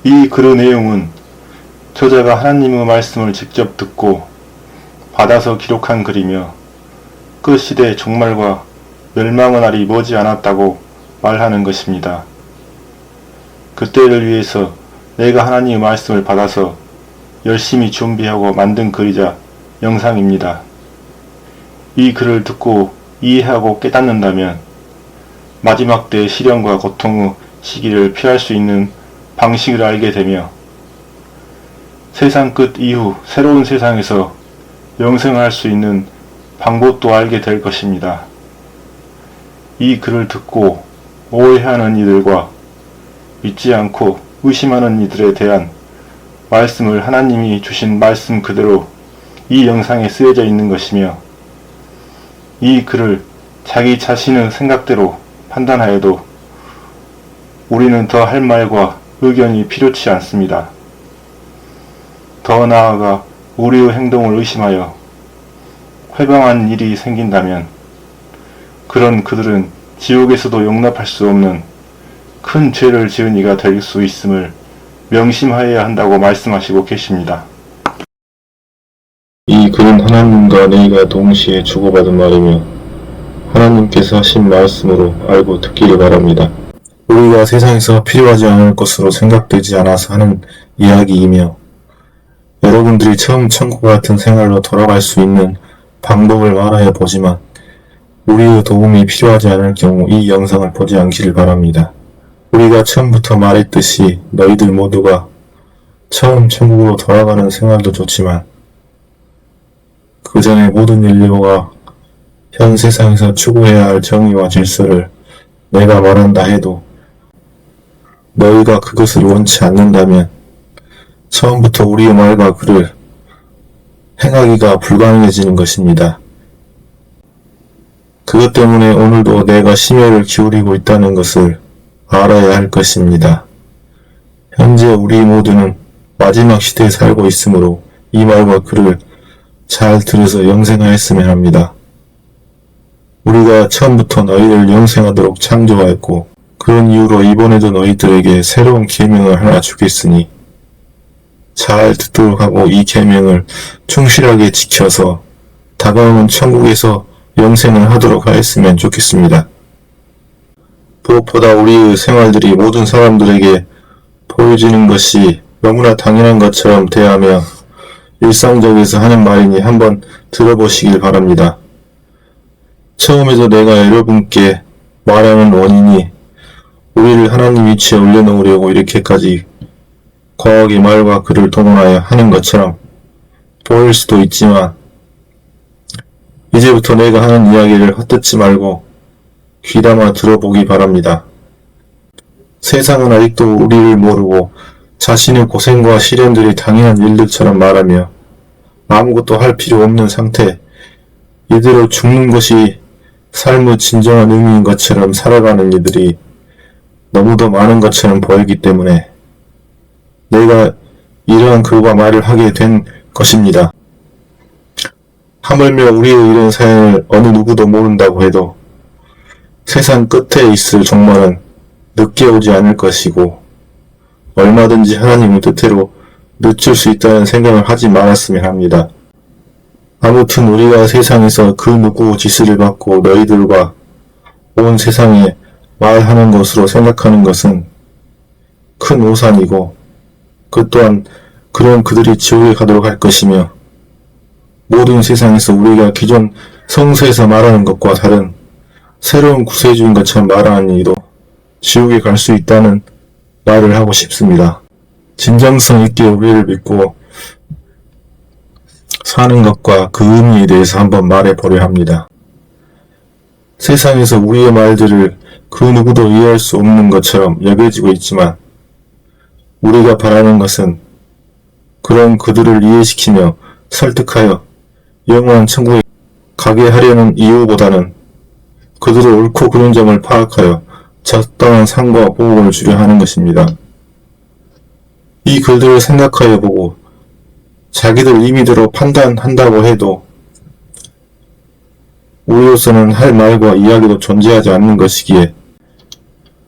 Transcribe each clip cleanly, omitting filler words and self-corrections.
이 글의 내용은 저자가 하나님의 말씀을 직접 듣고 받아서 기록한 글이며 그 시대의 종말과 멸망의 날이 머지 않았다고 말하는 것입니다. 그때를 위해서 내가 하나님의 말씀을 받아서 열심히 준비하고 만든 글이자 영상입니다. 이 글을 듣고 이해하고 깨닫는다면 마지막 때의 시련과 고통의 시기를 피할 수 있는 방식을 알게 되며 세상 끝 이후 새로운 세상에서 영생할 수 있는 방법도 알게 될 것입니다. 이 글을 듣고 오해하는 이들과 믿지 않고 의심하는 이들에 대한 말씀을 하나님이 주신 말씀 그대로 이 영상에 쓰여져 있는 것이며 이 글을 자기 자신의 생각대로 판단하여도 우리는 더 할 말과 의견이 필요치 않습니다. 더 나아가 우리의 행동을 의심하여 회방한 일이 생긴다면 그런 그들은 지옥에서도 용납할 수 없는 큰 죄를 지은 이가 될 수 있음을 명심하여야 한다고 말씀하시고 계십니다. 이 글은 하나님과 너희가 동시에 주고받은 말이며 하나님께서 하신 말씀으로 알고 듣기를 바랍니다. 우리가 세상에서 필요하지 않을 것으로 생각되지 않아서 하는 이야기이며 여러분들이 처음 천국 같은 생활로 돌아갈 수 있는 방법을 말하여 보지만 우리의 도움이 필요하지 않을 경우 이 영상을 보지 않기를 바랍니다. 우리가 처음부터 말했듯이 너희들 모두가 처음 천국으로 돌아가는 생활도 좋지만 그 전에 모든 인류가 현 세상에서 추구해야 할 정의와 질서를 내가 말한다 해도 너희가 그것을 원치 않는다면 처음부터 우리의 말과 글을 행하기가 불가능해지는 것입니다. 그것 때문에 오늘도 내가 심혈을 기울이고 있다는 것을 알아야 할 것입니다. 현재 우리 모두는 마지막 시대에 살고 있으므로 이 말과 글을 잘 들어서 영생하였으면 합니다. 우리가 처음부터 너희를 영생하도록 창조하였고 그런 이유로 이번에도 너희들에게 새로운 계명을 하나 주겠으니 잘 듣도록 하고 이 계명을 충실하게 지켜서 다가오는 천국에서 영생을 하도록 하였으면 좋겠습니다. 무엇보다 우리의 생활들이 모든 사람들에게 보여지는 것이 너무나 당연한 것처럼 대하며 일상적에서 하는 말이니 한번 들어보시길 바랍니다. 처음에도 내가 여러분께 말하는 원인이 우리를 하나님 위치에 올려놓으려고 이렇게까지 과하게 말과 글을 동원하여 하는 것처럼 보일 수도 있지만 이제부터 내가 하는 이야기를 헛듣지 말고 귀담아 들어보기 바랍니다. 세상은 아직도 우리를 모르고 자신의 고생과 시련들이 당연한 일들처럼 말하며 아무것도 할 필요 없는 상태, 이대로 죽는 것이 삶의 진정한 의미인 것처럼 살아가는 이들이 너무도 많은 것처럼 보이기 때문에 내가 이러한 글과 말을 하게 된 것입니다. 하물며 우리의 이런 사연을 어느 누구도 모른다고 해도 세상 끝에 있을 종말은 늦게 오지 않을 것이고 얼마든지 하나님의 뜻대로 늦출 수 있다는 생각을 하지 말았으면 합니다. 아무튼 우리가 세상에서 그 누구 지시를 받고 너희들과 온 세상에 말하는 것으로 생각하는 것은 큰 오산이고 그 또한 그런 그들이 지옥에 가도록 할 것이며 모든 세상에서 우리가 기존 성서에서 말하는 것과 다른 새로운 구세주인 것처럼 말하는 이도 지옥에 갈 수 있다는 말을 하고 싶습니다. 진정성 있게 우리를 믿고 사는 것과 그 의미에 대해서 한번 말해보려 합니다. 세상에서 우리의 말들을 그 누구도 이해할 수 없는 것처럼 여겨지고 있지만 우리가 바라는 것은 그런 그들을 이해시키며 설득하여 영원한 천국에 가게 하려는 이유보다는 그들의 옳고 그른 점을 파악하여 적당한 상과 보복을 주려 하는 것입니다. 이 글들을 생각하여 보고 자기들 임의대로 판단한다고 해도 우리로서는 할 말과 이야기도 존재하지 않는 것이기에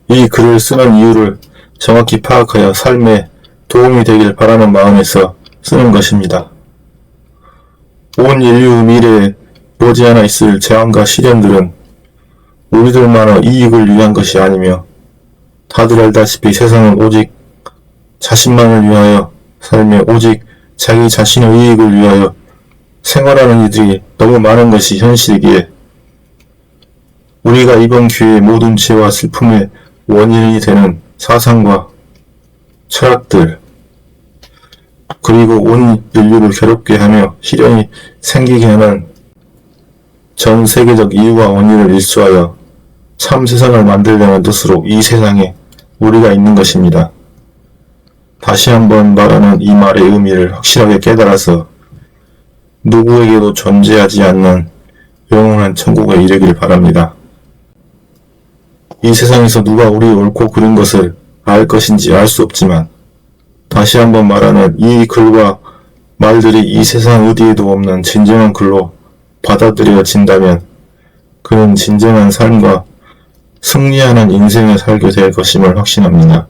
이 글을 쓰는 이유를 정확히 파악하여 삶에 도움이 되길 바라는 마음에서 쓰는 것입니다. 온 인류 미래에 머지않아 있을 재앙과 시련들은 우리들만의 이익을 위한 것이 아니며 다들 알다시피 세상은 오직 자신만을 위하여 살며 오직 자기 자신의 이익을 위하여 생활하는 이들이 너무 많은 것이 현실이기에 우리가 이번 기회에 모든 죄와 슬픔의 원인이 되는 사상과 철학들 그리고 온 인류를 괴롭게 하며 시련이 생기게 하는 전 세계적 이유와 원인을 일수하여 참 세상을 만들려는 뜻으로 이 세상에 우리가 있는 것입니다. 다시 한번 말하는 이 말의 의미를 확실하게 깨달아서 누구에게도 존재하지 않는 영원한 천국에 이르길 바랍니다. 이 세상에서 누가 우리의 옳고 그른 것을 알 것인지 알 수 없지만 다시 한번 말하는 이 글과 말들이 이 세상 어디에도 없는 진정한 글로 받아들여진다면 그는 진정한 삶과 승리하는 인생을 살게 될 것임을 확신합니다.